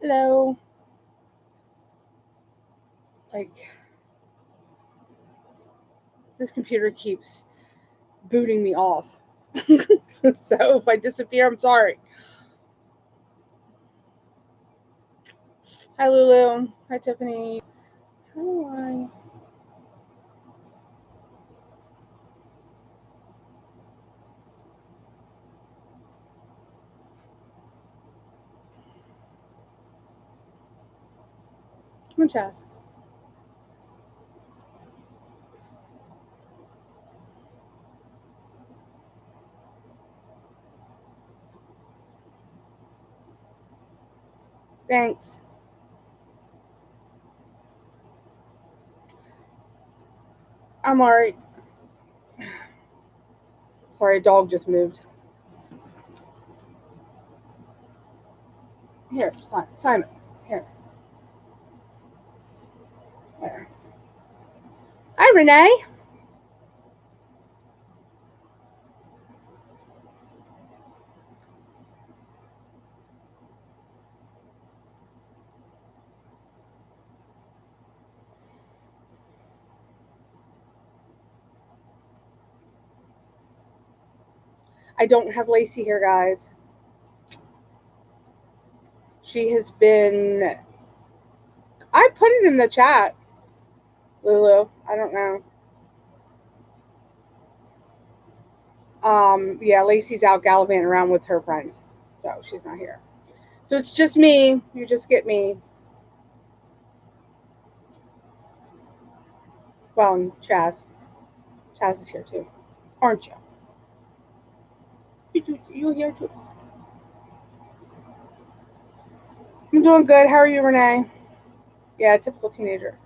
Hello. Like, this computer keeps booting me off. So if I disappear, I'm sorry. Hi, Lulu. Hi, Tiffany. Hi. Come on, Chaz. Thanks. I'm alright. Sorry, a dog just moved. Here, Simon. Here. There. Hi, Renee. I don't have Lacey here, guys. She has been. I put it in the chat, Lulu. I don't know. Yeah, Lacey's out gallivanting around with her friends, so she's not here. So it's just me. You just get me. Well, and Chaz. Chaz is here too, aren't you? You here too? I'm doing good. How are you, Renee? Yeah, typical teenager.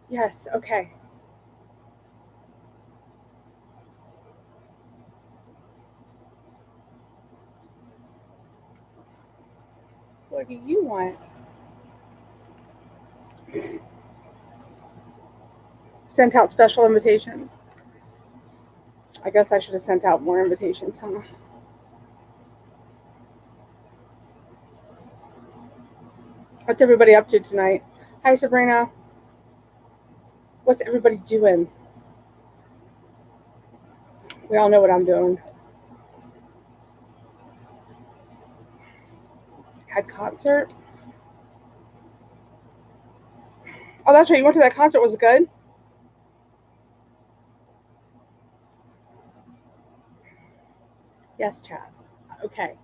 Yes. Okay. What do you want? Sent out special invitations. I guess I should have sent out more invitations, huh? What's everybody up to tonight? Hi, Sabrina. What's everybody doing? We all know what I'm doing. Had concert. Oh, that's right. You went to that concert. Was it good? Yes, Chaz. Okay.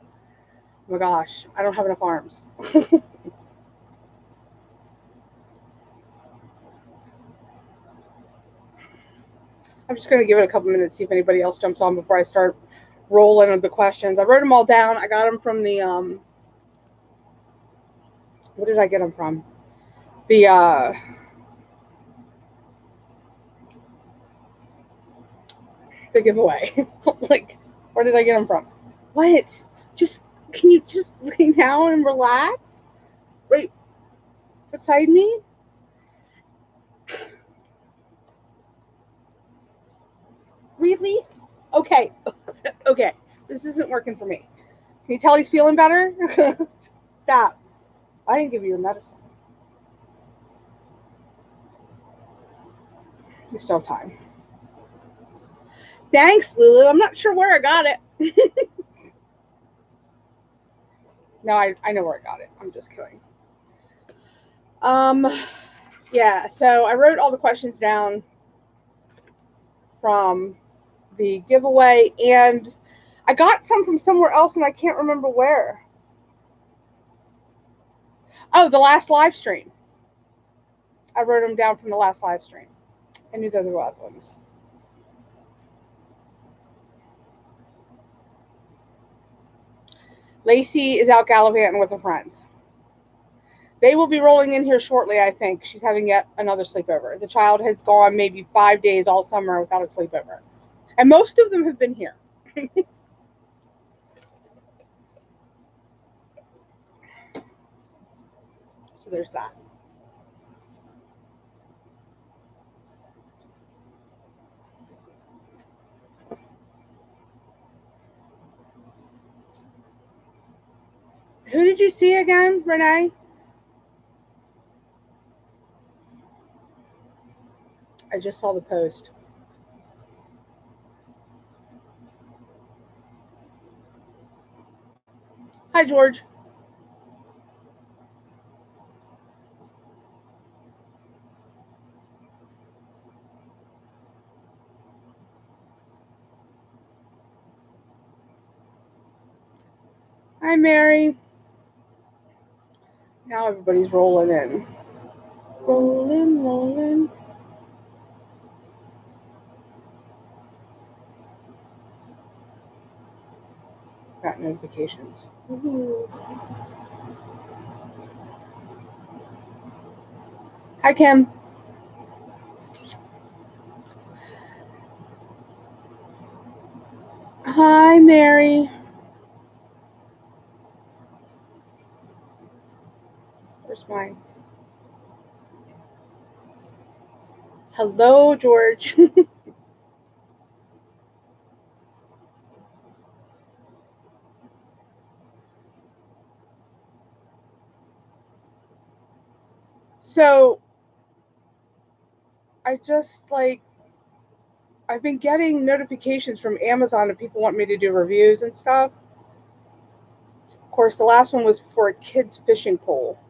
Oh my gosh, I don't have enough arms. I'm just going to give it a couple minutes, see if anybody else jumps on before I start rolling with the questions. I wrote them all down. I got them from the what did I get them from? The giveaway. Like, where did I get them from? What? Just can you just lay down and relax? Right beside me? Really? Okay. Okay. This isn't working for me. Can you tell he's feeling better? Stop. I didn't give you your medicine. You still have time. Thanks, Lulu. I'm not sure where I got it. No, I know where I got it. I'm just kidding. Yeah, so I wrote all the questions down from the giveaway, and I got some from somewhere else, and I can't remember where. Oh, the last live stream. I wrote them down from the last live stream. I knew there were other ones. Lacey is out gallivanting with her friends. They will be rolling in here shortly, I think. She's having yet another sleepover. The child has gone maybe 5 days all summer without a sleepover. And most of them have been here. So there's that. Who did you see again, Renee? I just saw the post. Hi, George. Hi, Mary. Now everybody's rolling in. Rolling, rolling. Got notifications. Woo-hoo. Hi, Kim. Hi, Mary. Where's mine? Hello, George. So, I just I've been getting notifications from Amazon of people want me to do reviews and stuff. Of course, the last one was for a kid's fishing pole.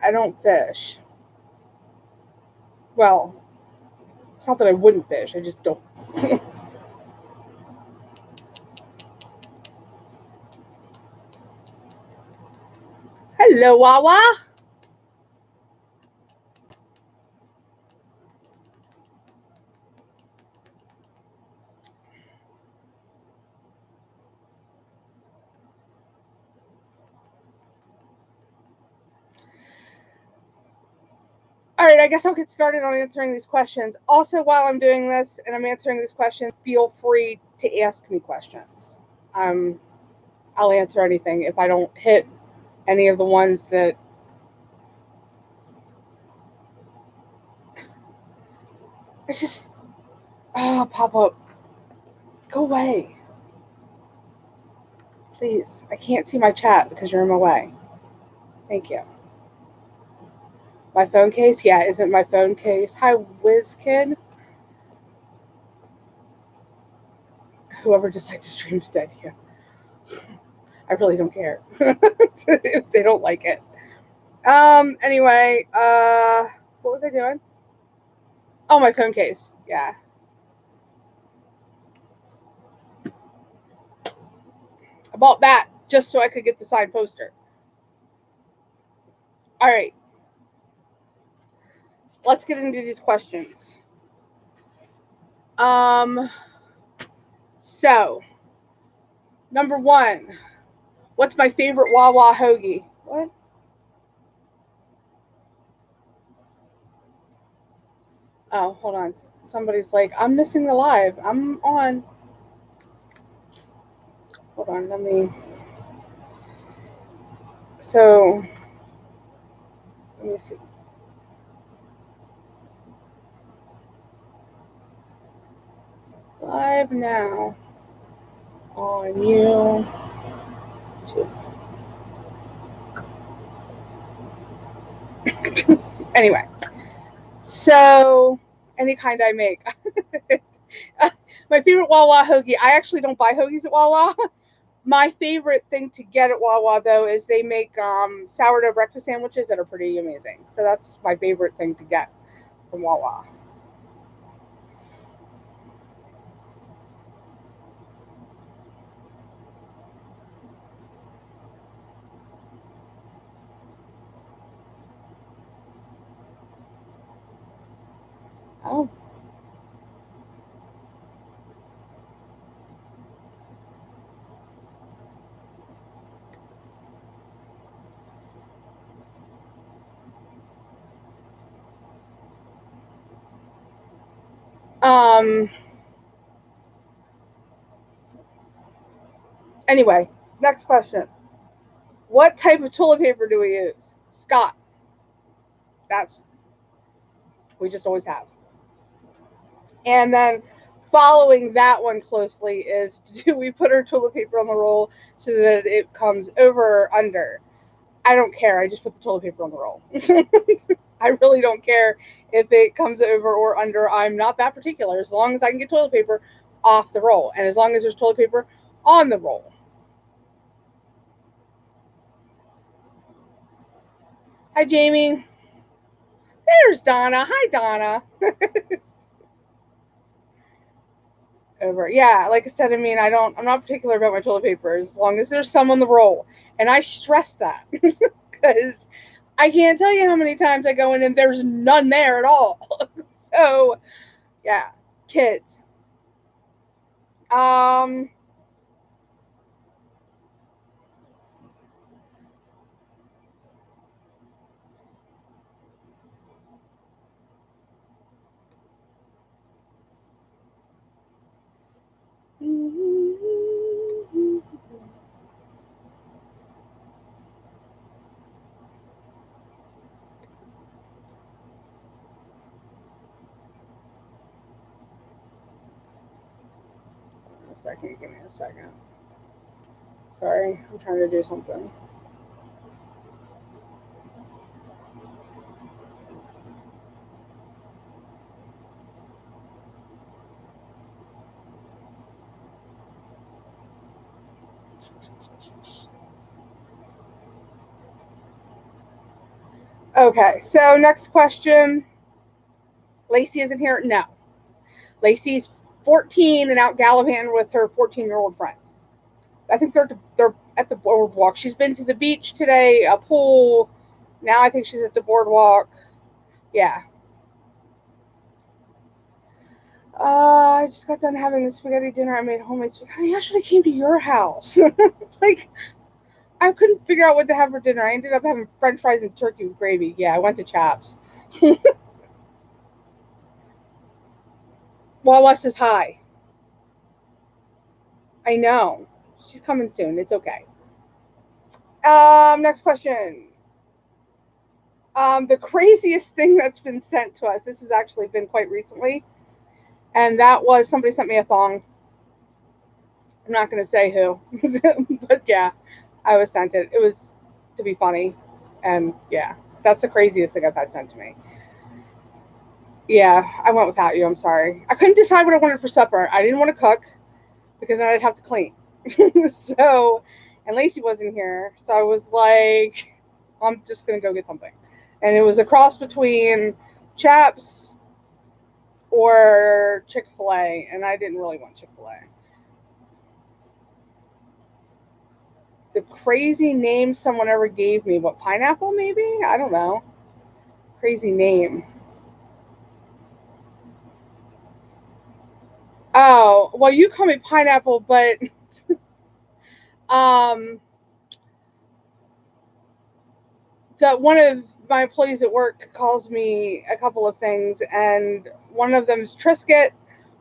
I don't fish. Well, it's not that I wouldn't fish, I just don't. Hello, Wawa. All right, I guess I'll get started on answering these questions. Also, while I'm doing this and I'm answering these questions, feel free to ask me questions. I'll answer anything if I don't hit any of the ones that it's just pop up. Go away. Please. I can't see my chat because you're in my way. Thank you. My phone case? Yeah, isn't my phone case? Hi, WizKid. Whoever decides to stream dead here. I really don't care if they don't like it. Anyway, what was I doing? Oh, my phone case. Yeah. I bought that just so I could get the signed poster. All right. Let's get into these questions. So, number one, what's my favorite Wawa hoagie? What? Oh, hold on. Somebody's like, I'm missing the live. I'm on. Hold on, let me. So, let me see. Live now on YouTube. Anyway, so any kind I make. My favorite Wawa hoagie. I actually don't buy hoagies at Wawa. My favorite thing to get at Wawa, though, is they make sourdough breakfast sandwiches that are pretty amazing. So that's my favorite thing to get from Wawa. Oh. Anyway, next question. What type of toilet paper do we use? Scott. We just always have. And then following that one closely is, do we put our toilet paper on the roll so that it comes over or under? I don't care. I just put the toilet paper on the roll. I really don't care if it comes over or under. I'm not that particular. As long as I can get toilet paper off the roll, and as long as there's toilet paper on the roll. Hi, Jamie. There's Donna. Hi, Donna. Over. Yeah, like I said, I mean, I'm not particular about my toilet paper as long as there's some on the roll. And I stress that because I can't tell you how many times I go in and there's none there at all. So, yeah, kids. Um, a second, give me a second. Sorry, I'm trying to do something. Okay, so next question. Lacey isn't here? No. Lacey's 14 and out gallivanting with her 14-year-old friends. I think they're at the boardwalk. She's been to the beach today, a pool. Now I think she's at the boardwalk. Yeah. I just got done having the spaghetti dinner. I made homemade spaghetti. I actually came to your house. Like, I couldn't figure out what to have for dinner. I ended up having French fries and turkey with gravy. Yeah, I went to Chaps. Wawa says hi. I know. She's coming soon. It's okay. Next question. The craziest thing that's been sent to us, this has actually been quite recently, and that was somebody sent me a thong. I'm not going to say who, but yeah, I was sent it. It was to be funny, and yeah, that's the craziest thing I've had sent to me. Yeah, I went without you. I'm sorry. I couldn't decide what I wanted for supper. I didn't want to cook because then I'd have to clean. So, and Lacey wasn't here, so I was like, I'm just gonna go get something, and it was a cross between Chaps or Chick-fil-A, and I didn't really want Chick-fil-A. The crazy name someone ever gave me, what, pineapple maybe? I don't know. Crazy name. Oh, well, you call me pineapple, but um, that one of my employees at work calls me a couple of things, and one of them's Triscuit,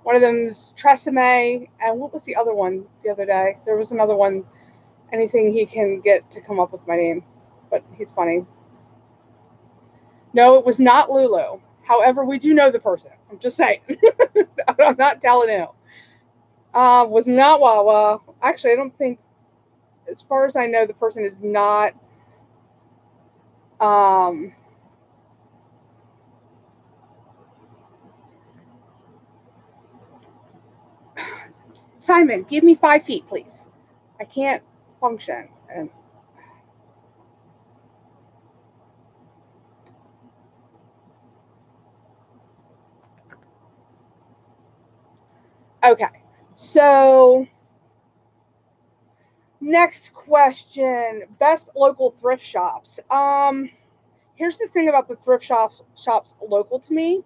one of them's Tresemme, and what was the other one the other day? There was another one. Anything he can get to come up with my name, but he's funny. No, it was not Lulu. However, we do know the person. I'm just saying. I'm not telling you. Was not Wawa. Actually, I don't think, as far as I know, the person is not. Um, Simon, give me 5 feet, please. I can't function. And okay, so next question: best local thrift shops. Here's the thing about the thrift shops local to me.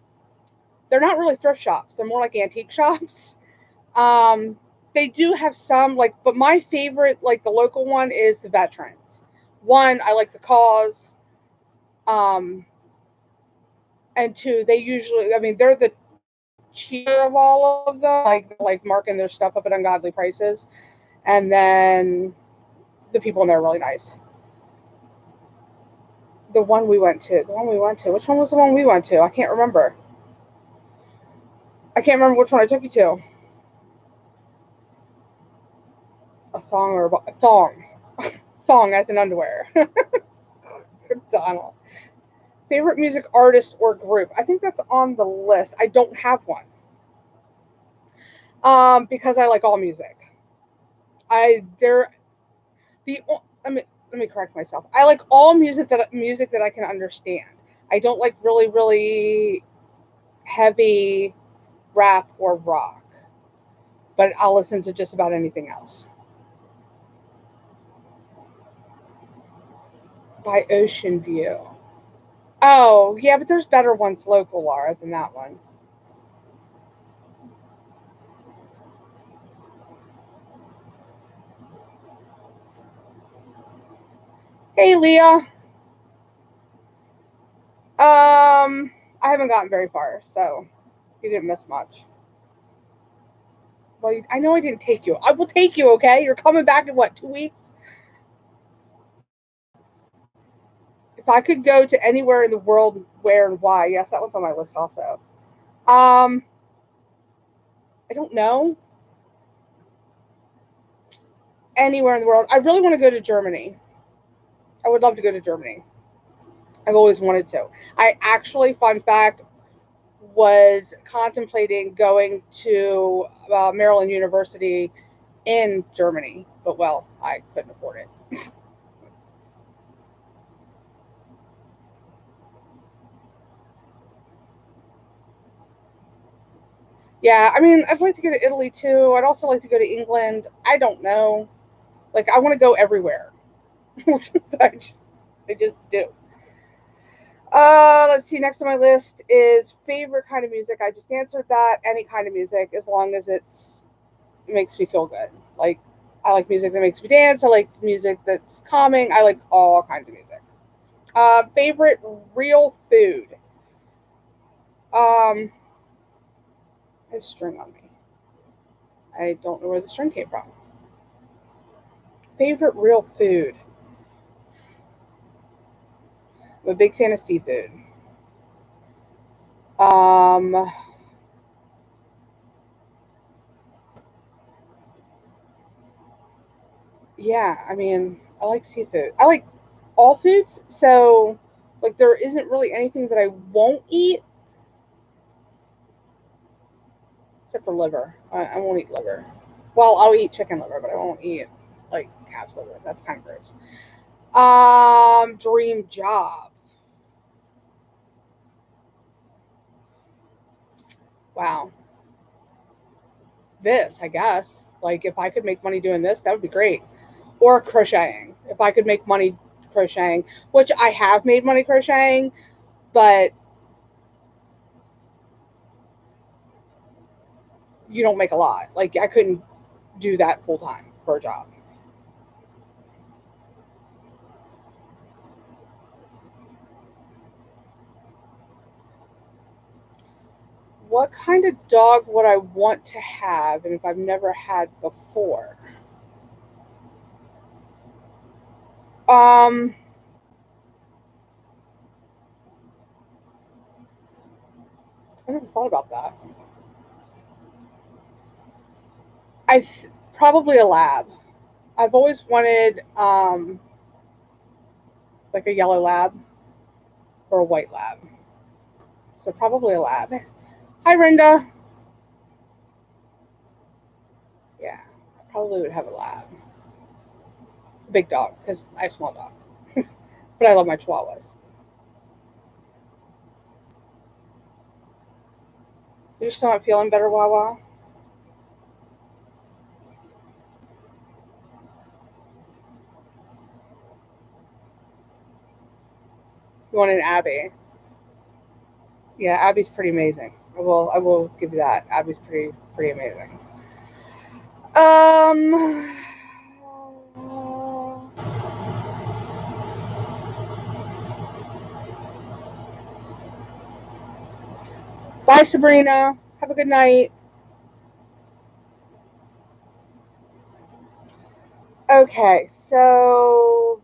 They're not really thrift shops. They're more like antique shops. Um, they do have some like, but my favorite, like the local one, is the Veterans. One, I like the cause. Um, and two, they usually, I mean, they're the cheaper of all of them, like marking their stuff up at ungodly prices. And then the people in there are really nice. Which one was the one we went to? I can't remember. I can't remember which one I took you to. Thong or thong. Thong as in underwear. Donald. Favorite music artist or group? I think that's on the list. I don't have one. Because I like all music. I there the let me correct myself. I like all music that I can understand. I don't like really heavy rap or rock, but I'll listen to just about anything else. By Ocean View. Oh, yeah, but there's better ones local, Laura, than that one. Hey, Leah. I haven't gotten very far, so you didn't miss much. Well, I know I didn't take you. I will take you, okay? You're coming back in what, 2 weeks? If I could go to anywhere in the world, where and why? Yes, that one's on my list also. Um, I don't know. Anywhere in the world. I really want to go to Germany. I would love to go to Germany. I've always wanted to. I actually, fun fact, was contemplating going to Maryland University in Germany, but well, I couldn't afford it. Yeah, I mean, I'd like to go to Italy too. I'd also like to go to England. I don't know. Like, I want to go everywhere. I just, I just do. Let's see. Next on my list is favorite kind of music. I just answered that. Any kind of music, as long as it makes me feel good. Like, I like music that makes me dance. I like music that's calming. I like all kinds of music. Favorite real food. I have string on me. I don't know where the string came from. Favorite real food. I'm a big fan of seafood. Um, yeah, I mean, I like seafood. I like all foods, so like there isn't really anything that I won't eat except for liver. I won't eat liver. Well, I'll eat chicken liver, but I won't eat like calf's liver. That's kind of gross. Dream job. Wow. This, I guess. Like if I could make money doing this, that would be great. Or crocheting. If I could make money crocheting, which I have made money crocheting, but you don't make a lot. Like I couldn't do that full time for a job. What kind of dog would I want to have, and if I've never had before? Um, I never thought about that. I probably a lab. I've always wanted like a yellow lab or a white lab, so probably a lab. Hi, Rinda. Yeah, I probably would have a lab, a big dog, because I have small dogs, but I love my chihuahuas. You're still not feeling better, Wawa? You want an Abby? Yeah, Abby's pretty amazing. I will give you that. Abby's pretty amazing. Um, bye, Sabrina. Have a good night. Okay, so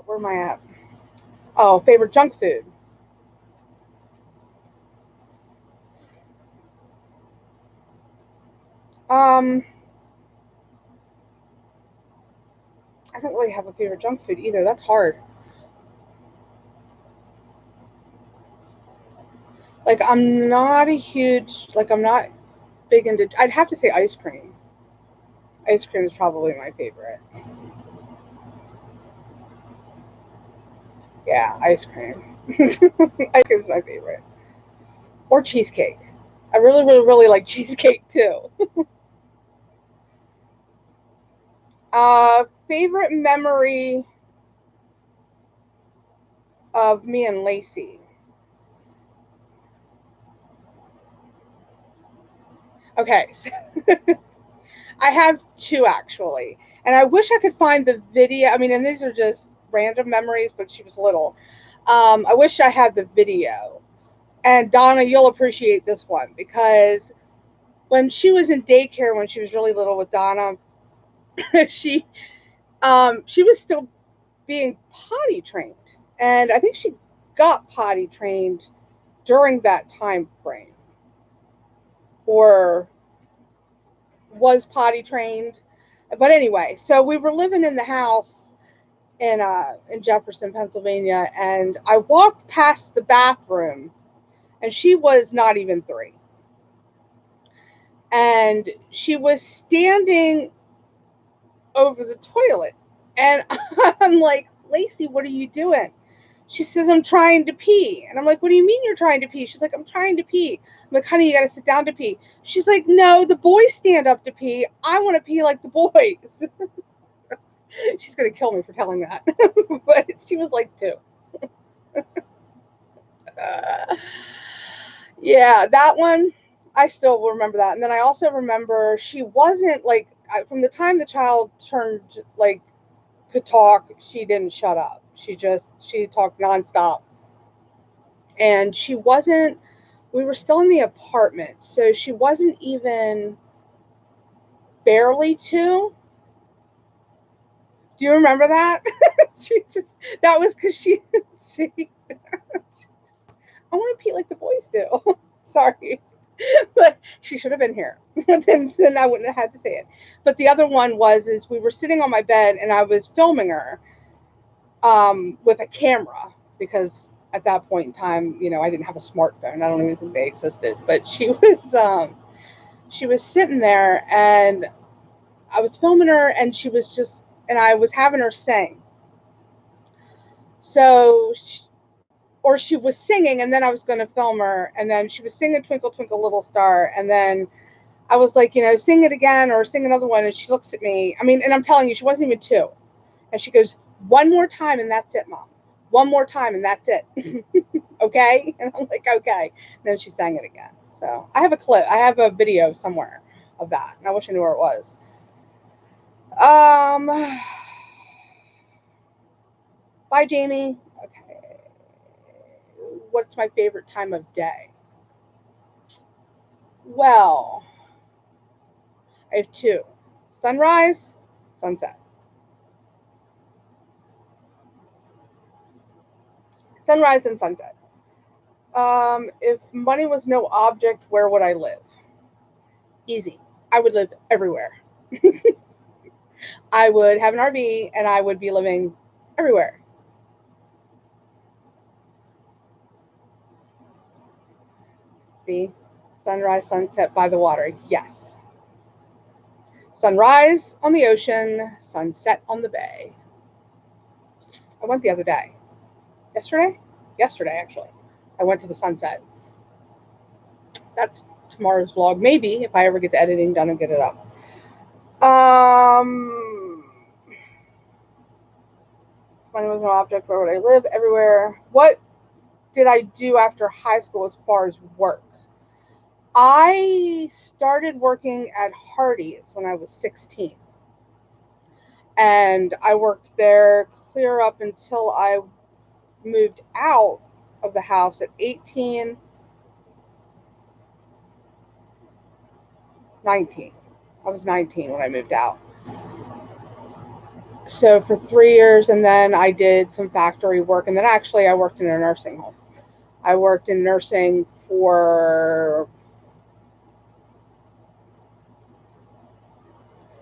where am I at? Oh, favorite junk food. Um, I don't really have a favorite junk food either. That's hard. Like, I'm not a huge, like, I'm not big into, I'd have to say ice cream. Ice cream is probably my favorite. Yeah, ice cream. Ice cream is my favorite. Or cheesecake. I really, really, really like cheesecake too. Favorite memory of me and Lacey. Okay, so I have two actually, and I wish I could find the video. I mean, and these are just random memories, but she was little. I wish I had the video. And Donna, you'll appreciate this one because when she was in daycare, when she was really little with Donna, she she was still being potty trained, and I think she got potty trained during that time frame, or was potty trained. But anyway, so we were living in the house in Jefferson, Pennsylvania, and I walked past the bathroom, and she was not even 3, and she was standing over the toilet, and I'm like, Lacey, what are you doing? She says, I'm trying to pee. And I'm like, what do you mean you're trying to pee? She's like, I'm trying to pee. I'm like, honey, you got to sit down to pee. She's like, no, the boys stand up to pee. I want to pee like the boys. She's going to kill me for telling that. But she was like 2. Yeah, that one, I still remember that. And then I also remember she wasn't like, from the time the child turned, like, could talk, she didn't shut up. She talked nonstop. And she wasn't, we were still in the apartment, so she wasn't even barely 2. Do you remember that? She just, that was because she I want to pee like the boys do. Sorry. But she should have been here. then I wouldn't have had to say it. But the other one is we were sitting on my bed and I was filming her with a camera because at that point in time, I didn't have a smartphone. I don't even think they existed. But she was sitting there and I was filming her and and I was having her sing. So, or she was singing and then I was going to film her and then she was singing Twinkle Twinkle Little Star and then I was like, sing it again or sing another one, and she looks at me. I mean, and I'm telling you, she wasn't even 2. And she goes, one more time and that's it, Mom. One more time and that's it. Okay? And I'm like, okay. And then she sang it again. So I have a clip. I have a video somewhere of that. And I wish I knew where it was. Bye, Jamie. Okay. What's my favorite time of day? Well, I have 2. Sunrise, sunset. Sunrise and sunset. If money was no object, where would I live? Easy. I would live everywhere. I would have an RV and I would be living everywhere. See? Sunrise, sunset by the water. Yes. Sunrise on the ocean, sunset on the bay. I went the other day. Yesterday? Yesterday, actually. I went to the sunset. That's tomorrow's vlog. Maybe if I ever get the editing done and get it up. Money was no object. Where would I live? Everywhere. What did I do after high school as far as work? I started working at Hardee's when I was 16. And I worked there clear up until I moved out of the house at 18, 19. I was 19 when I moved out. So for 3 years, and then I did some factory work, and then actually I worked in a nursing home. I worked in nursing for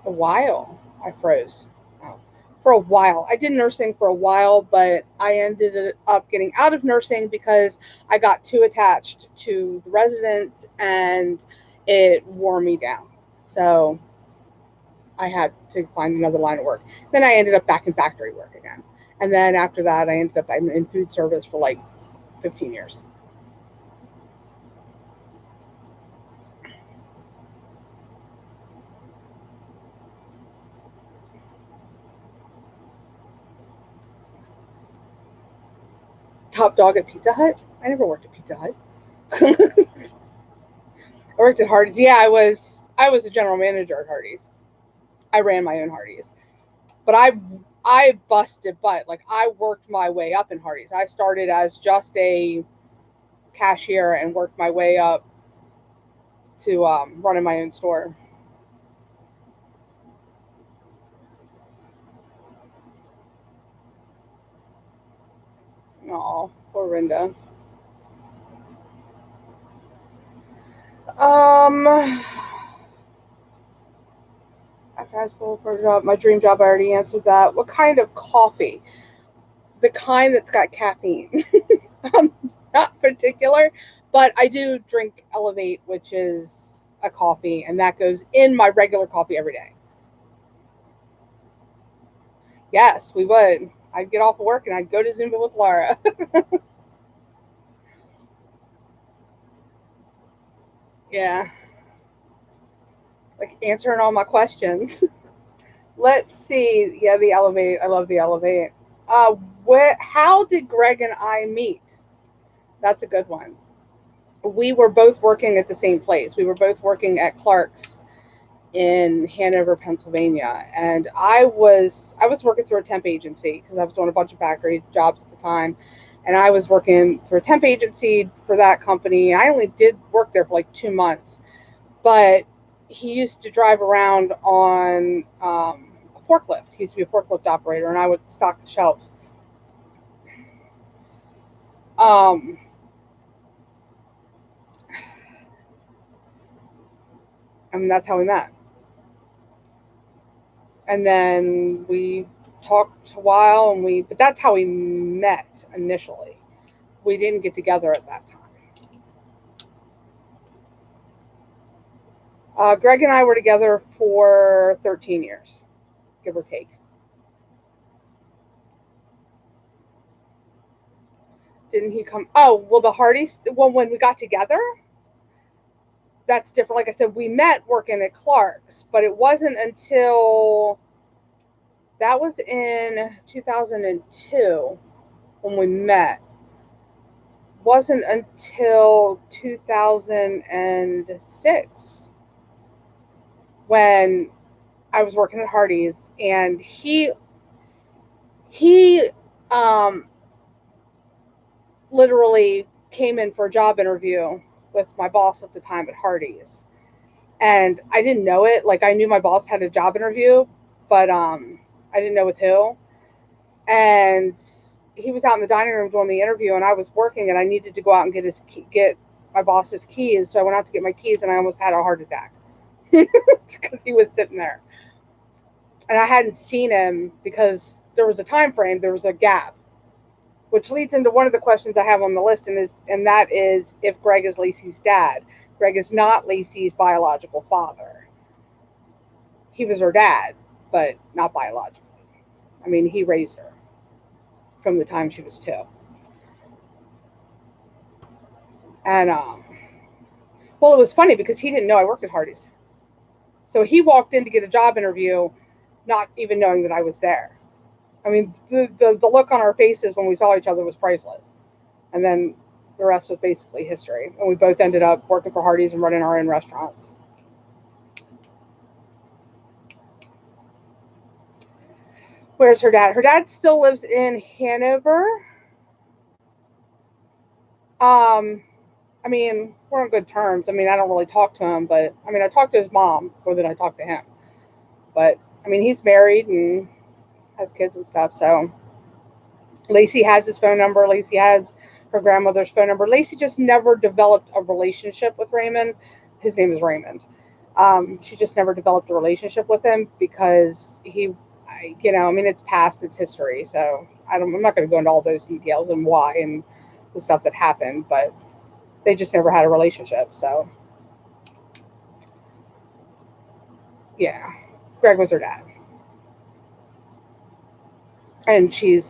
a while. I froze. Oh. for a while. I did nursing for a while, but I ended up getting out of nursing because I got too attached to the residents and it wore me down. So I had to find another line of work. Then I ended up back in factory work again. And then after that, I ended up in food service for like 15 years. Top dog at Pizza Hut? I never worked at Pizza Hut. I worked at Hardee's. Yeah, I was a general manager at Hardee's. I ran my own Hardee's. But I busted butt. Like I worked my way up in Hardee's. I started as just a cashier and worked my way up to running my own store. Oh, poor Rinda. Um, after high school for a job, my dream job. I already answered that. What kind of coffee? The kind that's got caffeine. I'm not particular, but I do drink Elevate, which is a coffee, and that goes in my regular coffee every day. Yes, we would. I'd get off of work and I'd go to Zumba with Laura. Yeah, like answering all my questions. Let's see. Yeah, the Elevate. I love the Elevate. How did Greg and I meet? That's a good one. We were both working at the same place. We were both working at Clark's in Hanover, Pennsylvania, and I was working through a temp agency because I was doing a bunch of factory jobs at the time, and I was working through a temp agency for that company. I only did work there for like 2 months, but he used to drive around on a forklift. He used to be a forklift operator, and I would stock the shelves. Um, I mean, that's how we met. And then we talked a while, but that's how we met initially. We didn't get together at that time. Greg and I were together for 13 years, give or take. Didn't he come? Oh, well, the Hardys, well, when we got together, that's different. Like I said, we met working at Clark's, but it wasn't until that was in 2002 when we met. Wasn't until 2006 when I was working at Hardee's, and he um, literally came in for a job interview with my boss at the time at Hardee's, and I didn't know it. Like I knew my boss had a job interview, but I didn't know with who. And he was out in the dining room doing the interview, and I was working, and I needed to go out and get my boss's keys. So I went out to get my keys, and I almost had a heart attack because he was sitting there, and I hadn't seen him because there was a time frame, there was a gap, which leads into one of the questions I have on the list, and that is if Greg is Lacey's dad. Greg is not Lacey's biological father. He was her dad, but not biologically. I mean, he raised her from the time she was 2. And well, it was funny because he didn't know I worked at Hardee's, so he walked in to get a job interview, not even knowing that I was there. I mean, the look on our faces when we saw each other was priceless. And then the rest was basically history. And we both ended up working for Hardee's and running our own restaurants. Where's her dad? Her dad still lives in Hanover. I mean, we're on good terms. I mean, I don't really talk to him, but I mean, I talk to his mom more than I talk to him. But I mean, he's married and has kids and stuff. So Lacey has his phone number. Lacey has her grandmother's phone number. Lacey just never developed a relationship with Raymond. His name is Raymond. She just never developed a relationship with him because you know, I mean, it's past, it's history. So I'm not going to go into all those details and why and the stuff that happened, but they just never had a relationship. So yeah, Greg was her dad. And she'll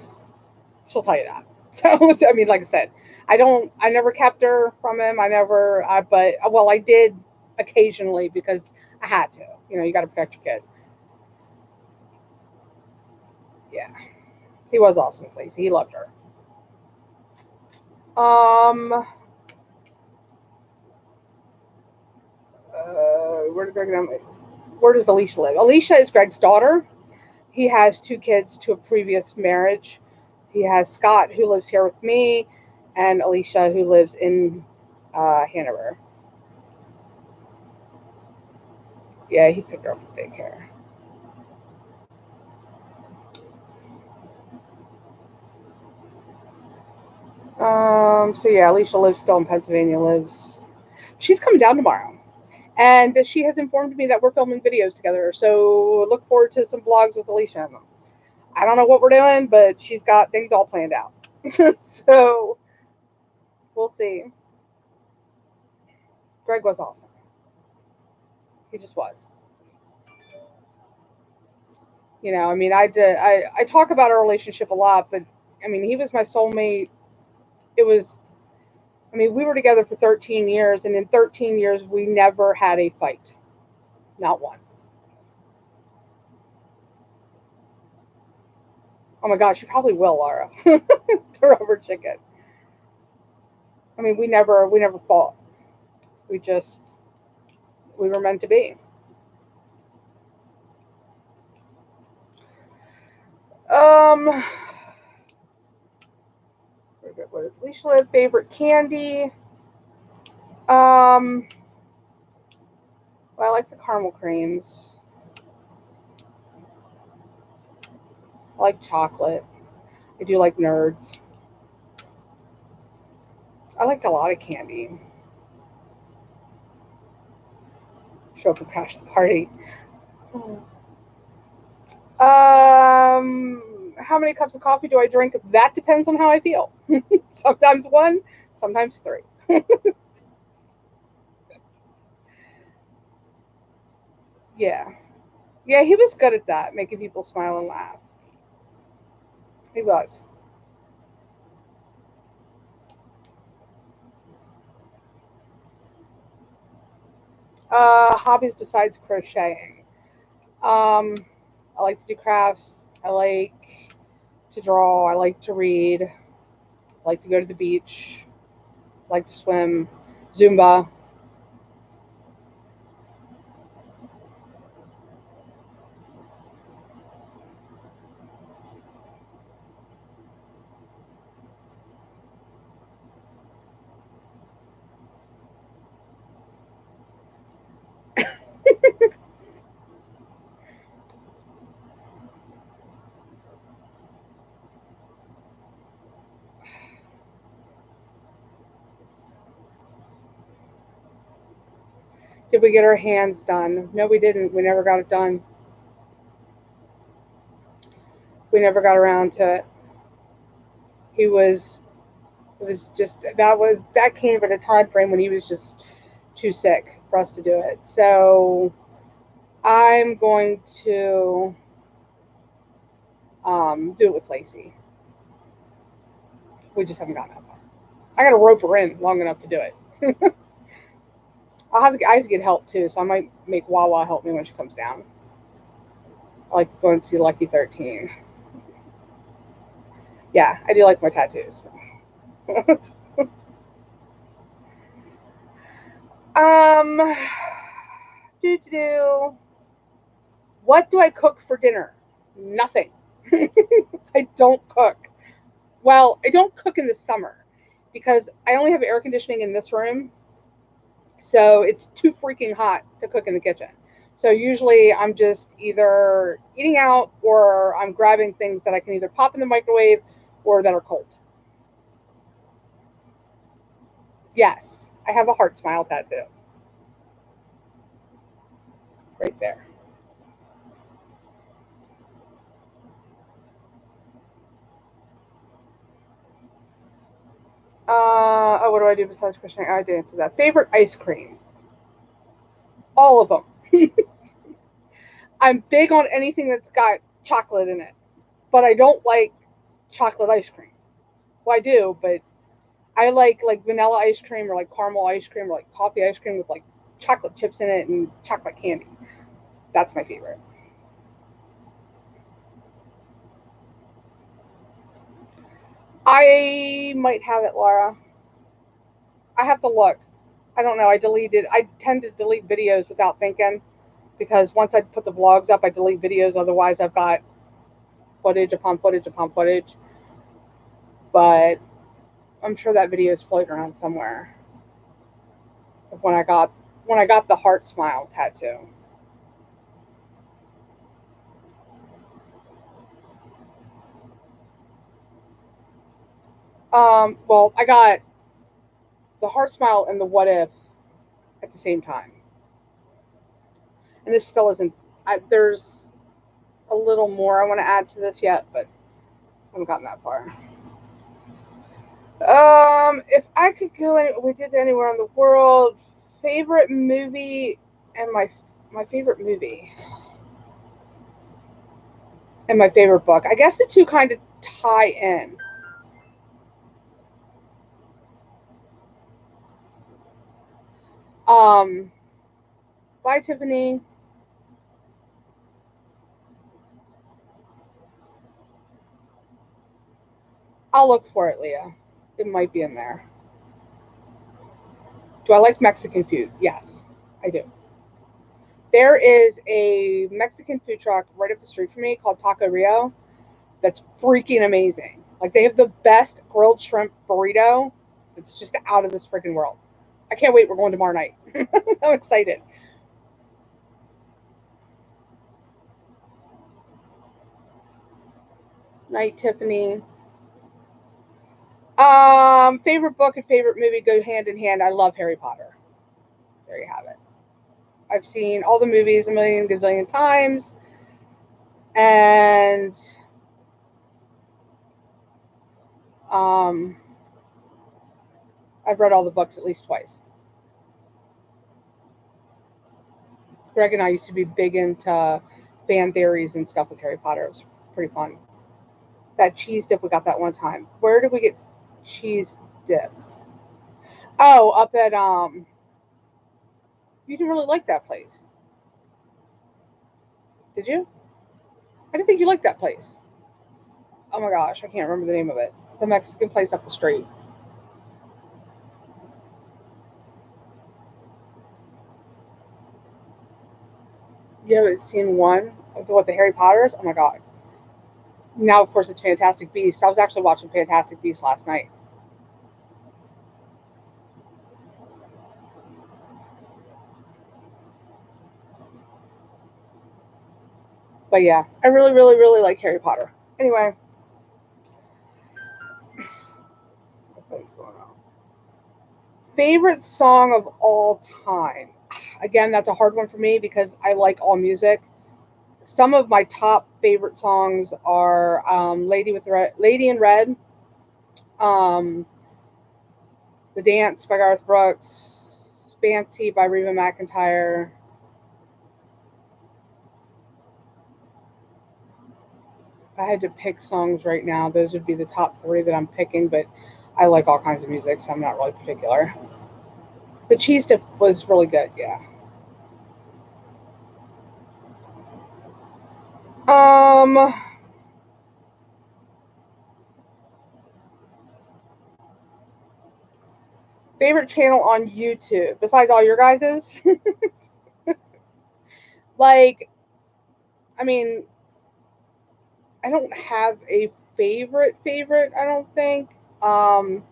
tell you that. So, I mean, like I said, I never kept her from him. But, well, I did occasionally because I had to. You know, you got to protect your kid. Yeah. He was awesome with Lacey. He loved her. Where does Alicia live? Alicia is Greg's daughter. He has 2 kids to a previous marriage. He has Scott, who lives here with me, and Alicia, who lives in Hanover. Yeah, he picked her up from daycare. So yeah, Alicia lives still in Pennsylvania. She's coming down tomorrow, and she has informed me that we're filming videos together. So look forward to some vlogs with Alicia. I don't know what we're doing, but she's got things all planned out. So we'll see. Greg was awesome. He just was. You know, I mean, I talk about our relationship a lot, but I mean, he was my soulmate. It was, I mean, we were together for 13 years, and in 13 years, we never had a fight. Not one. Oh my gosh, you probably will, Laura. The rubber chicken. I mean, we never fought. We just, we were meant to be. Um, what does Alicia live? Favorite candy? Well, I like the caramel creams. I like chocolate. I do like Nerds. I like a lot of candy. Show up and crash the party. How many cups of coffee do I drink? That depends on how I feel. Sometimes 1, sometimes 3. Yeah. Yeah, he was good at that, making people smile and laugh. He was. Hobbies besides crocheting. Um, I like to do crafts. I like to draw. I like to read. I like to go to the beach. I like to swim. Zumba. Did we get our hands done? No, we didn't. We never got it done. We never got around to it. He was It was just that came at a time frame when he was just too sick for us to do it. So I'm going to do it with Lacey. We just haven't gotten that far. I got to rope her in long enough to do it. I have to get help too, so I might make Wawa help me when she comes down. I like to go and see Lucky 13. Yeah, I do like my tattoos. um, do. What do I cook for dinner? Nothing. I don't cook. Well, I don't cook in the summer because I only have air conditioning in this room. So it's too freaking hot to cook in the kitchen. So usually I'm just either eating out or I'm grabbing things that I can either pop in the microwave or that are cold. Yes, I have a heart smile tattoo. Right there. I do besides Christian. I did answer that. Favorite ice cream? All of them. I'm big on anything that's got chocolate in it, but I don't like chocolate ice cream. Well, I do, but I like vanilla ice cream or like caramel ice cream or like coffee ice cream with like chocolate chips in it and chocolate candy. That's my favorite. I might have it, Laura. I have to look. I don't know. I tend to delete videos without thinking because once I put the vlogs up, I delete videos. Otherwise, I've got footage upon footage upon footage. But I'm sure that video is floating around somewhere. Of when I got the heart smile tattoo. Well, I got the heart smile and the what if at the same time, and this still isn't. There's a little more I want to add to this yet, but I haven't gotten that far. If I could go, we did anywhere in the world. Favorite movie and my favorite movie and my favorite book. I guess the two kind of tie in. Um, Bye, Tiffany. I'll look for it, Leah. It might be in there. Do I like Mexican food? Yes, I do. There is a Mexican food truck right up the street from me called Taco Rio that's freaking amazing. Like they have the best grilled shrimp burrito. It's just out of this freaking world. I can't wait. We're going tomorrow night. I'm excited. Night, Tiffany. Favorite book and favorite movie go hand in hand. I love Harry Potter. There you have it. I've seen all the movies a million gazillion times, and um, I've read all the books at least twice. Greg and I used to be big into fan theories and stuff with Harry Potter. It was pretty fun. That cheese dip we got that one time. Where did we get cheese dip? Oh, up at you didn't really like that place. Did you? I didn't think you liked that place. Oh my gosh, I can't remember the name of it. The Mexican place up the street. You haven't seen one of the Harry Potters? Oh my god. Now of course it's Fantastic Beasts. I was actually watching Fantastic Beasts last night. But yeah, I really, really, really like Harry Potter. Anyway, what's going on? Favorite song of all time. Again, that's a hard one for me because I like all music. Some of my top favorite songs are Lady in Red, um, The Dance by Garth Brooks, Fancy by Reba McEntire. If I had to pick songs right now, those would be the top three that I'm picking, but I like all kinds of music, so I'm not really particular. The cheese dip was really good, yeah. Um, Favorite channel on YouTube besides all your guys's? Like, I mean, I don't have a favorite. I don't think. Um,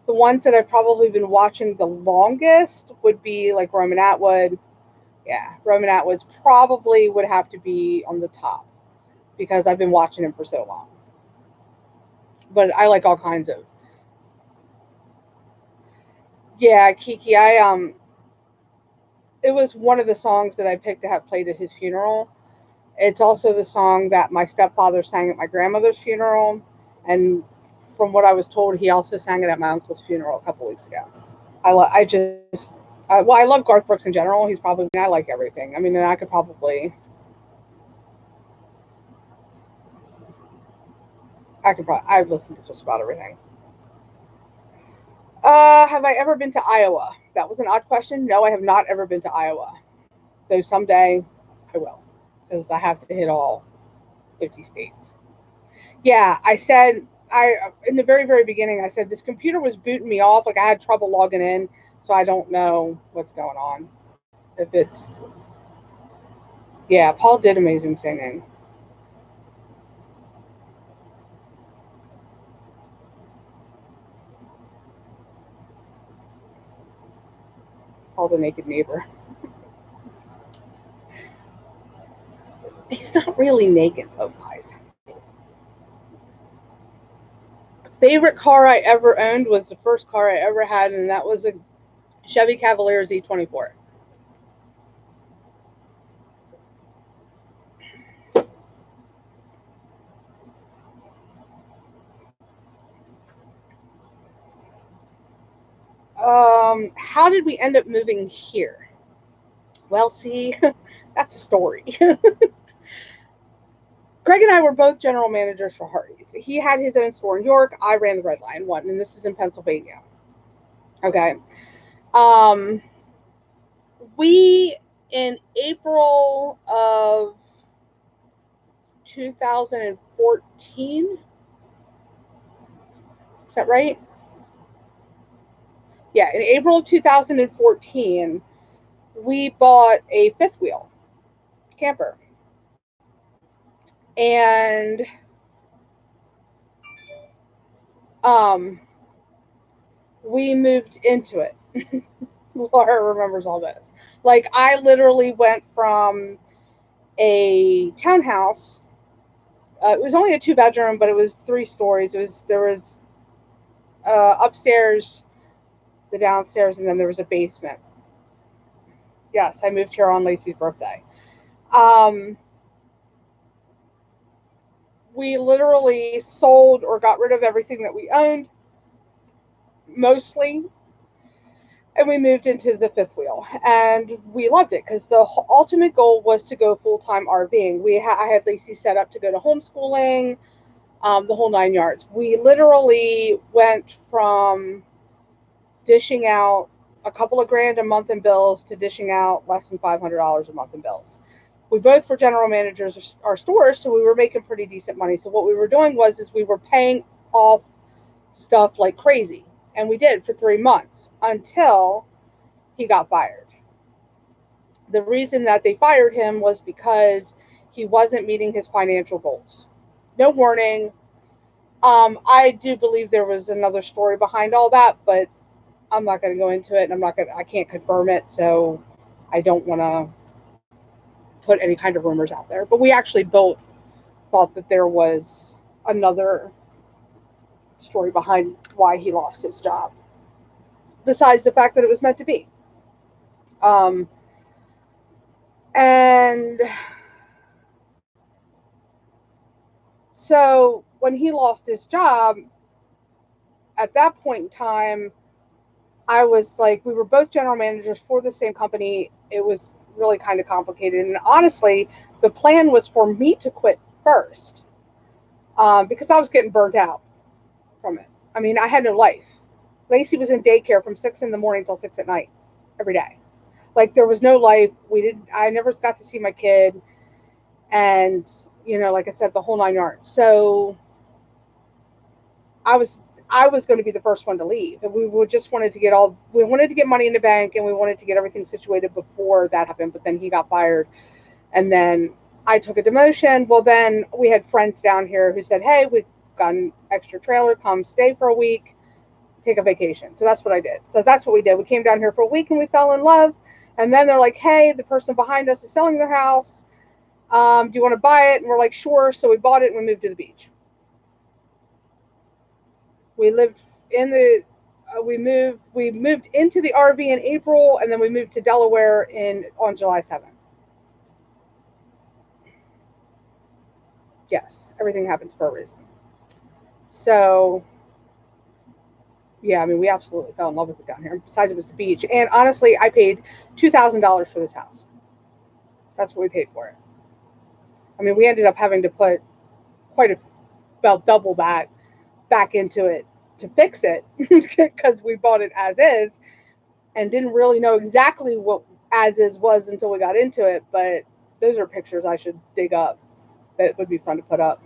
the ones that I've probably been watching the longest would be like Roman Atwood. Yeah, Roman Atwood's probably would have to be on the top because I've been watching him for so long. But I like all kinds of. Yeah, Kiki. It was one of the songs that I picked to have played at his funeral. It's also the song that my stepfather sang at my grandmother's funeral, and from what I was told, he also sang it at my uncle's funeral a couple weeks ago. I just, well, I love Garth Brooks in general. He's probably, I like everything. I mean, and I could probably, I've listened to just about everything. Have I ever been to Iowa? That was an odd question. No, I have not ever been to Iowa. Though someday I will, because I have to hit all 50 states. Yeah, I said, in the very, very beginning, I said this computer was booting me off. Like I had trouble logging in, so I don't know what's going on. If it's, yeah, Paul did amazing singing. Paul the Naked Neighbor. He's not really naked though, guys. Favorite car I ever owned was the first car I ever had, and that was a Chevy Cavalier Z24. How did we end up moving here? Well, see, that's a story. Greg and I were both general managers for Hardee's. He had his own store in York. I ran the Red Lion one, and this is in Pennsylvania. Okay. Um, we, in April of 2014, is that right? Yeah, in April of 2014, we bought a fifth wheel camper. And um, we moved into it. Laura remembers all this. Like, I literally went from a townhouse. It was only a 2 bedroom, but it was 3 stories. There was upstairs, the downstairs, and then there was a basement. Yes, I moved here on Lacey's birthday. Um, we literally sold or got rid of everything that we owned, mostly, and we moved into the fifth wheel, and we loved it because the ultimate goal was to go full-time RVing. I had Lacey set up to go to homeschooling, the whole 9 yards. We literally went from dishing out a couple of grand a month in bills to dishing out less than $500 a month in bills. We both were general managers of our stores, so we were making pretty decent money. So what we were doing is we were paying off stuff like crazy, and we did for 3 months until he got fired. The reason that they fired him was because he wasn't meeting his financial goals. No warning. I do believe there was another story behind all that, but I'm not going to go into it, and I can't confirm it, so I don't want to put any kind of rumors out there. But we actually both thought that there was another story behind why he lost his job, besides the fact that it was meant to be. And so when he lost his job, at that point in time, I was like, we were both general managers for the same company. It was really kind of complicated. And honestly, the plan was for me to quit first, because I was getting burnt out from it. I mean, I had no life. Lacey was in daycare from 6 in the morning till 6 at night every day. Like, there was no life. I never got to see my kid. And, like I said, the whole 9 yards. So I was going to be the first one to leave, and we wanted to get money in the bank, and we wanted to get everything situated before that happened. But then he got fired, and then I took a demotion. Well, then we had friends down here who said, "Hey, we've got an extra trailer. Come stay for a week, take a vacation." So that's what I did. So that's what we did. We came down here for a week, and we fell in love. And then they're like, "Hey, the person behind us is selling their house. Do you want to buy it?" And we're like, "Sure." So we bought it, and we moved to the beach. We lived in the we moved into the RV in April, and then we moved to Delaware on July 7th. Yes, everything happens for a reason. So Yeah, I mean, we absolutely fell in love with it down here. Besides, it was the beach, and honestly, I paid $2,000 for this house. That's what we paid for it. I mean, we ended up having to put quite a about double that back into it to fix it because we bought it as is and didn't really know exactly what as is was until we got into it. But those are pictures I should dig up that would be fun to put up.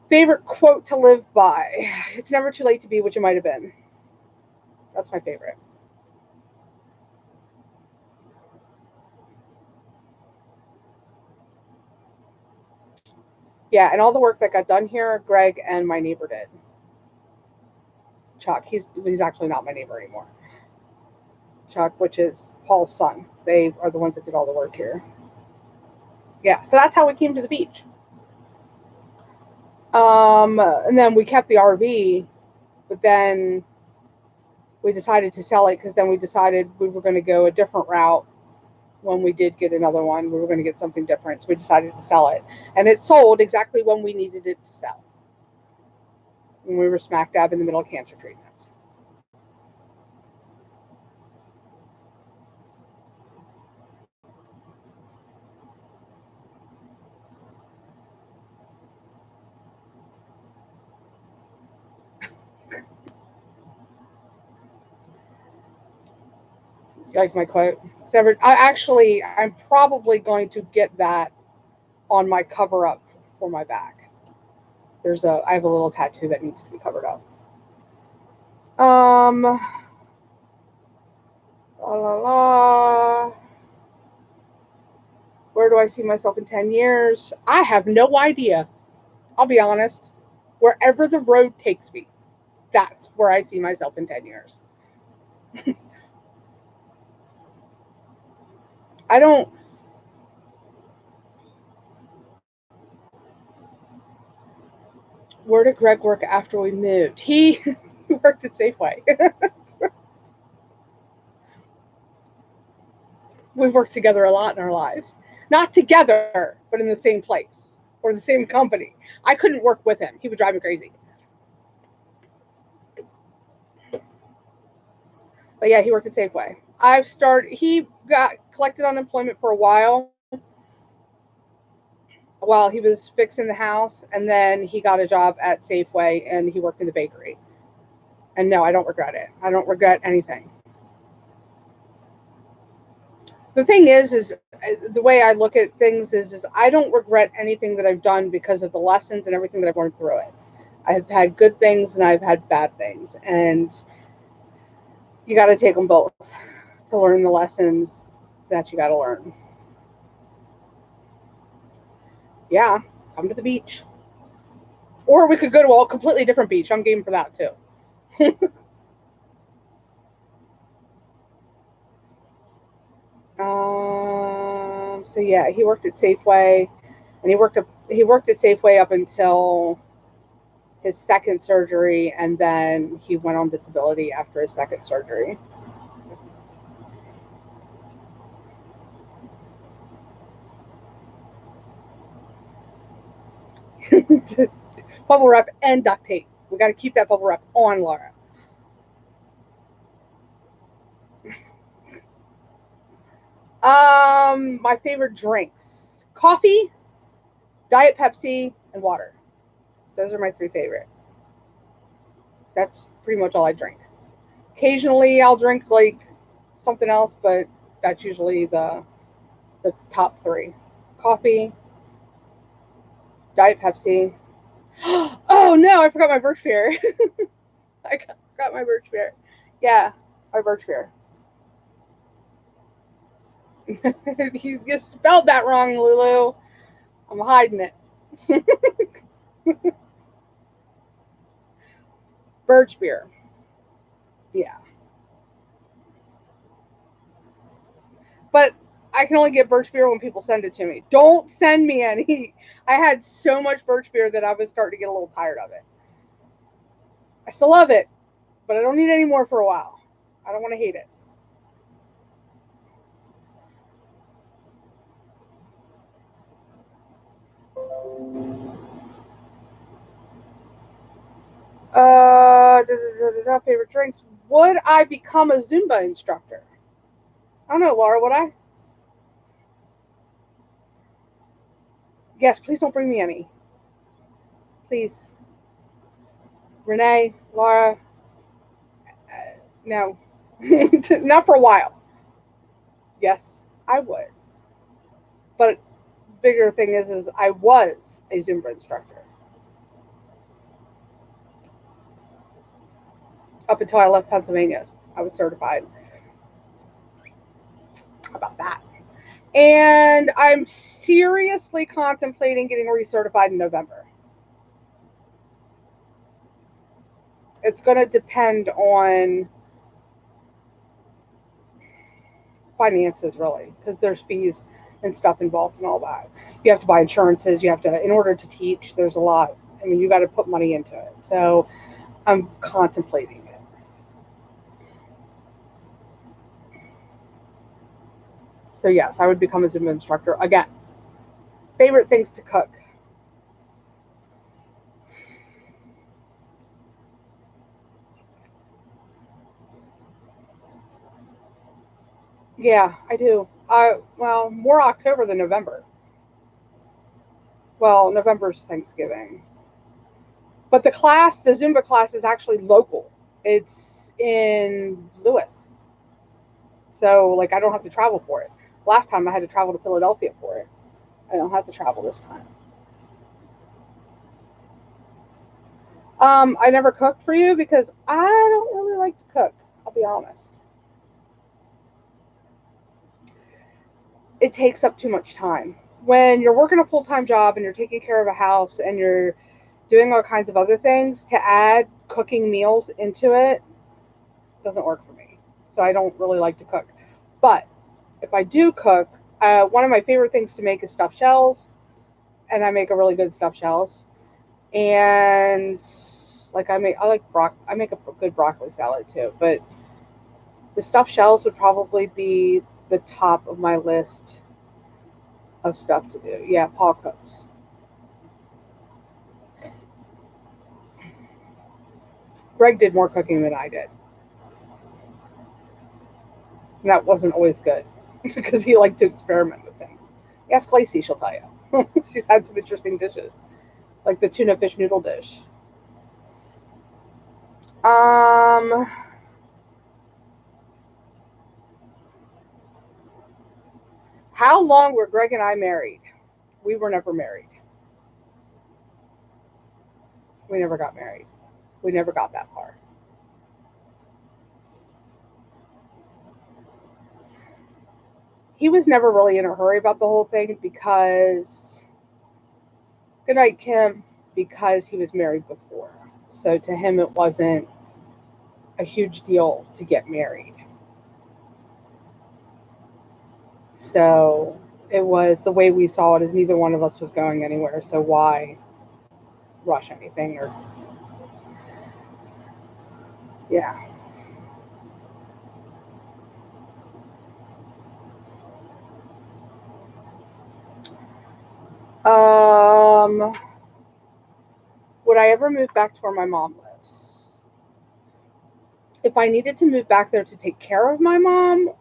Favorite quote to live by? It's never too late to be what you might have been. That's my favorite. Yeah, and all the work that got done here, Greg and my neighbor did. Chuck, he's actually not my neighbor anymore. Chuck, which is Paul's son. They are the ones that did all the work here. Yeah, so that's how we came to the beach. And then we kept the RV, but then we decided to sell it because then we decided we were going to go a different route when we did get another one. We were going to get something different, so we decided to sell it. And it sold exactly when we needed it to sell. When we were smack dab in the middle of cancer treatments. Like my quote. I'm probably going to get that on my cover up for my back. I have a little tattoo that needs to be covered up. La la la. Where do I see myself in 10 years? I have no idea. I'll be honest. Wherever the road takes me, that's where I see myself in 10 years. I don't. Where did Greg work after we moved? He worked at Safeway. We've worked together a lot in our lives. Not together, but in the same place or the same company. I couldn't work with him. He would drive me crazy. But yeah, he worked at Safeway. He got collected unemployment for a while he was fixing the house, and then he got a job at Safeway and he worked in the bakery. And no, I don't regret it. I don't regret anything. The thing is the way I look at things is I don't regret anything that I've done because of the lessons and everything that I've learned through it. I've had good things and I've had bad things, and you got to take them both to learn the lessons that you got to learn. Yeah, come to the beach. Or we could go to a completely different beach. I'm game for that too. So yeah, he worked at Safeway, and he worked at Safeway up until his second surgery, and then he went on disability after his second surgery. Bubble wrap and duct tape. We got to keep that bubble wrap on, Laura. My favorite drinks: coffee, Diet Pepsi, and water. Those are my three favorite. That's pretty much all I drink. Occasionally, I'll drink like something else, but that's usually the top three: coffee, Diet Pepsi. Oh no, I forgot my birch beer. I got my birch beer. Yeah, my birch beer. You spelled that wrong, Lulu. I'm hiding it. Birch beer. Yeah. But I can only get birch beer when people send it to me. Don't send me any. I had so much birch beer that I was starting to get a little tired of it. I still love it, but I don't need any more for a while. I don't want to hate it. Favorite drinks. Would I become a Zumba instructor? I don't know, Laura, would I? Yes, please don't bring me any. Please. Renee, Laura, no. Not for a while. Yes, I would. But bigger thing is I was a Zumba instructor. Up until I left Pennsylvania, I was certified. How about that? And I'm seriously contemplating getting recertified in November. It's going to depend on finances, really, because there's fees and stuff involved and all that. You have to buy insurances. You have to, in order to teach, there's a lot. I mean, you got to put money into it. So I'm contemplating it. So yes, I would become a Zumba instructor again. Favorite things to cook. Yeah, I do. Well, more October than November. Well, November's Thanksgiving. But the Zumba class is actually local. It's in Lewis. So, like, I don't have to travel for it. Last time I had to travel to Philadelphia for it. I don't have to travel this time. I never cooked for you because I don't really like to cook. I'll be honest. It takes up too much time. When you're working a full-time job and you're taking care of a house and you're doing all kinds of other things, to add cooking meals into it doesn't work for me. So I don't really like to cook. But if I do cook, one of my favorite things to make is stuffed shells, and I make a really good stuffed shells. And like I make a good broccoli salad too. But the stuffed shells would probably be the top of my list of stuff to do. Yeah, Paul cooks. Greg did more cooking than I did. And that wasn't always good because he liked to experiment with things. Ask Lacey, she'll tell you. She's had some interesting dishes, like the tuna fish noodle dish. Um, how long were Greg and I married? We were never married. We never got married. We never got that far. He was never really in a hurry about the whole thing because, good night, Kim, because he was married before. So to him, it wasn't a huge deal to get married. So it was the way we saw it as neither one of us was going anywhere. So why rush anything or, yeah. Um, would I ever move back to where my mom lives? If I needed to move back there to take care of my mom,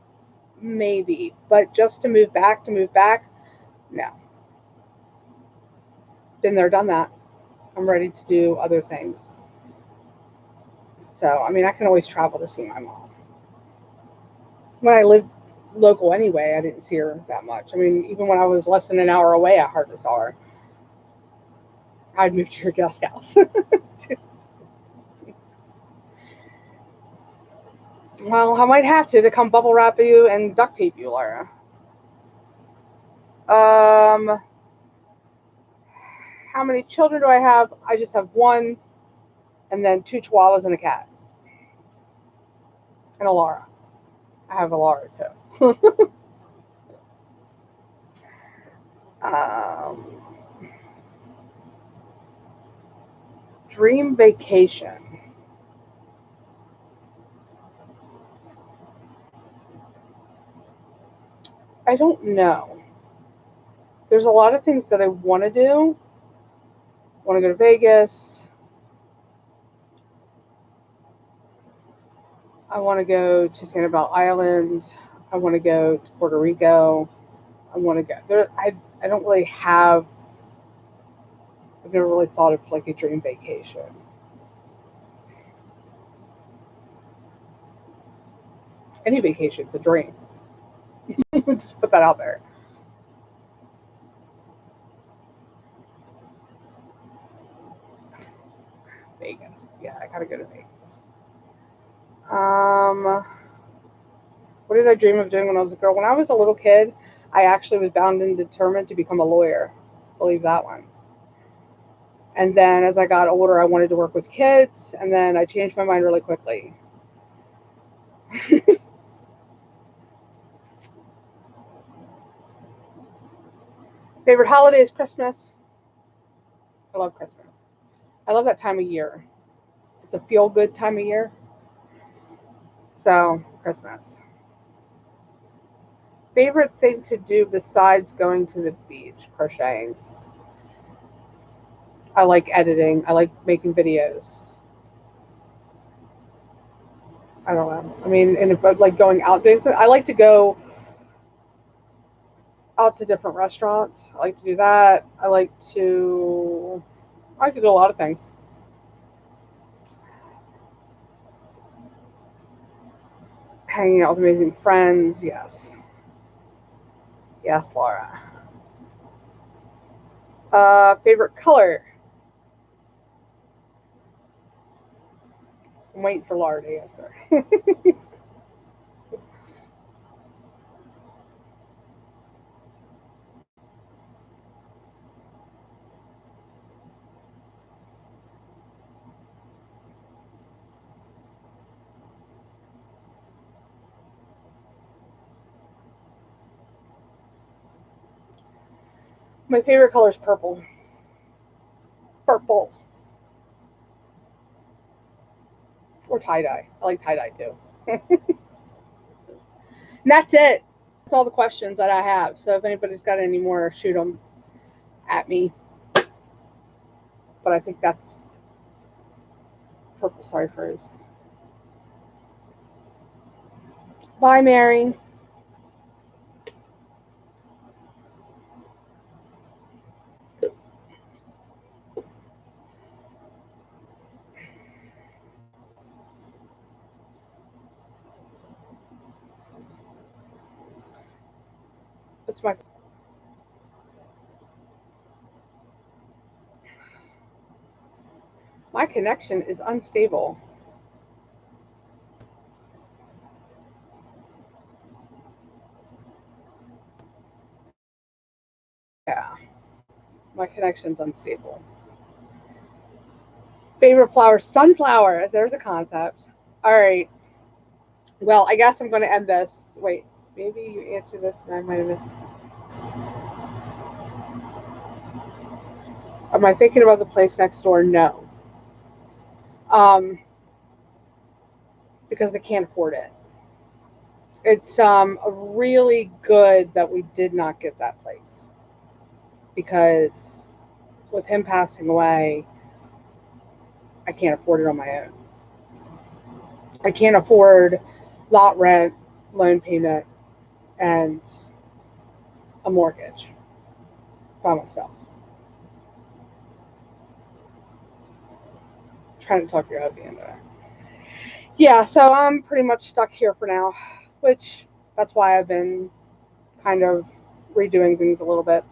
maybe. But just to move back, no. Been there, done that. I'm ready to do other things. So, I mean, I can always travel to see my mom. When I lived local anyway, I didn't see her that much. I mean, even when I was less than an hour away, I hardly saw her. I'd move to your guest house. Well, I might have to come bubble wrap you and duct tape you, Laura. Um, how many children do I have? I just have one, and then two chihuahuas and a cat. And a Laura. I have a Laura too. um, dream vacation. I don't know. There's a lot of things that I want to do. Want to go to Vegas. I want to go to Sanibel Island. I want to go to Puerto Rico. I want to go there. I don't really have. I've never really thought of like a dream vacation. Any vacation's a dream. Just put that out there. Vegas. Yeah, I gotta go to Vegas. What did I dream of doing when I was a girl? When I was a little kid, I actually was bound and determined to become a lawyer. Believe that one. And then as I got older, I wanted to work with kids, and then I changed my mind really quickly. Favorite holiday is Christmas. I love Christmas. I love that time of year. It's a feel good time of year. So, Christmas. Favorite thing to do besides going to the beach? Crocheting. I like editing. I like making videos. I don't know. I mean, and if like going out doing something, I like to go out to different restaurants. I like to do that. I like to do a lot of things. Hanging out with amazing friends. Yes. Yes, Laura. Favorite color? I'm waiting for Laura to answer. My favorite color is purple. Purple. Or tie dye. I like tie dye too. And that's it. That's all the questions that I have. So if anybody's got any more, shoot them at me. But I think that's purple. Sorry, Furs. Bye, Mary. That's my connection is unstable. Yeah, my connection's unstable. Favorite flower, sunflower. There's a concept. All right. Well, I guess I'm going to end this. Wait, maybe you answer this and I might have missed. Am I thinking about the place next door? No. Um, because I can't afford it. It's really good that we did not get that place because with him passing away, I can't afford it on my own. I can't afford lot rent, loan payment, and a mortgage by myself. I'm trying to talk your hubby into it. Yeah, so I'm pretty much stuck here for now, which that's why I've been kind of redoing things a little bit.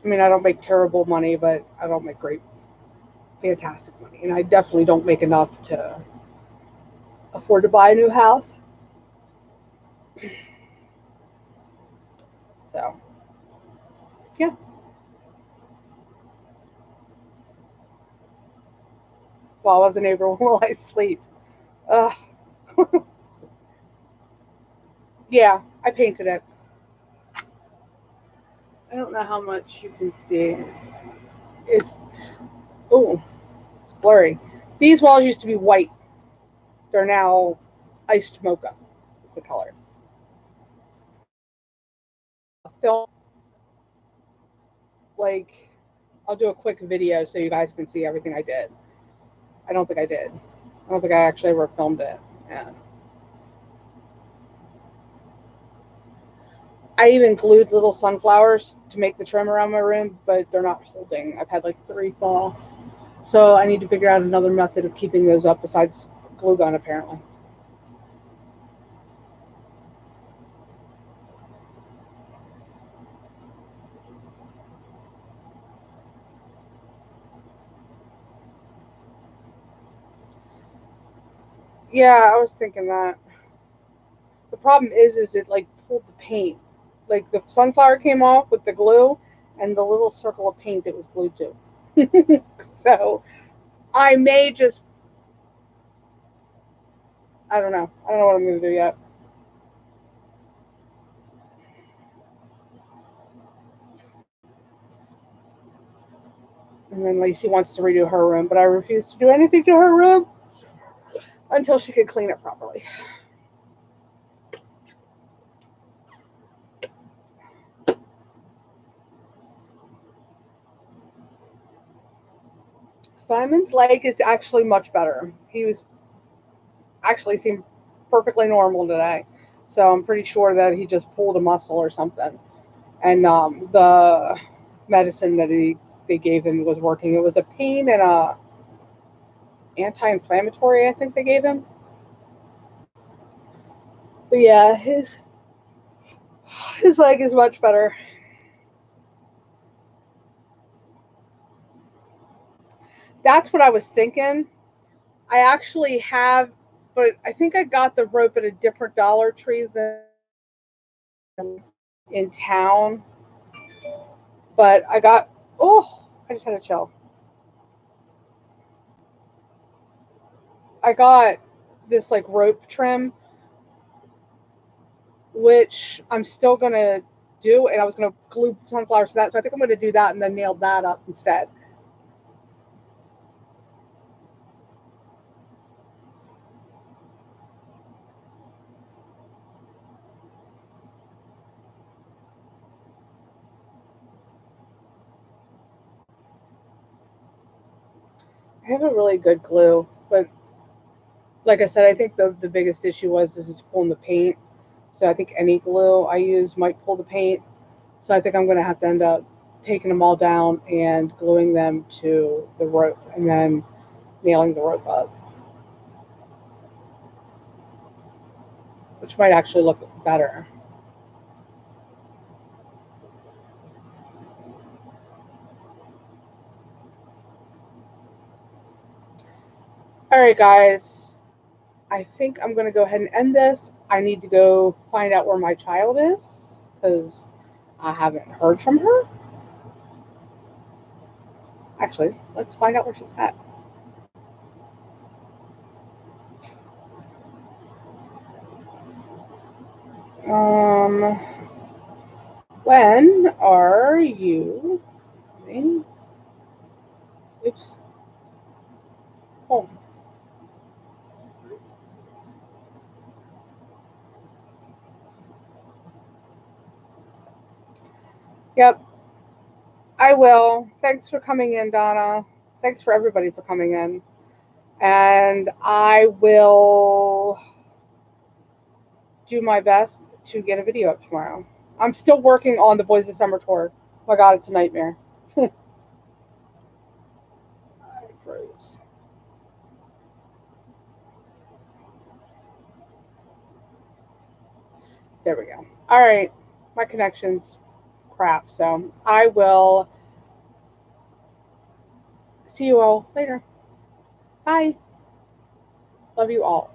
I mean, I don't make terrible money, but I don't make great, fantastic money. And I definitely don't make enough to afford to buy a new house. So, yeah. Well, I wasn't able while I sleep. Uh, yeah, I painted it. I don't know how much you can see. It's, oh, it's blurry. These walls used to be white. They're now iced mocha. Is the color. Film like I'll do a quick video so you guys can see everything I did. I don't think I did. I don't think I actually ever filmed it. Yeah. I even glued little sunflowers to make the trim around my room, but they're not holding. I've had like 3 fall. So I need to figure out another method of keeping those up besides glue gun, apparently. Yeah, I was thinking that. The problem is it like pulled the paint. Like the sunflower came off with the glue, and the little circle of paint it was glued to. So I may just, I don't know. I don't know what I'm going to do yet. And then Lacey wants to redo her room, but I refuse to do anything to her room until she can clean it properly. Simon's leg is actually much better. He was actually seemed perfectly normal today. So I'm pretty sure that he just pulled a muscle or something. And the medicine that they gave him was working. It was a pain and a anti-inflammatory, I think they gave him. But yeah, his leg is much better. That's what I was thinking. I actually have, but I think I got the rope at a different Dollar Tree than in town. But I got, oh, I just had a chill. I got this like rope trim, which I'm still gonna do, and I was gonna glue sunflowers to that. So I think I'm gonna do that and then nail that up instead. I have a really good glue, but like I said, I think the biggest issue was is it's pulling the paint. So I think any glue I use might pull the paint. So I think I'm gonna have to end up taking them all down and gluing them to the rope and then nailing the rope up, which might actually look better. All right, guys. I think I'm going to go ahead and end this. I need to go find out where my child is because I haven't heard from her. Actually, let's find out where she's at. Um, when are you coming? Oops, home. Yep, I will. Thanks for coming in, Donna. Thanks for everybody for coming in. And I will do my best to get a video up tomorrow. I'm still working on the Boys of Summer tour. Oh my God, it's a nightmare. I froze. There we go. All right. My connection's crap. So I will see you all later. Bye. Love you all.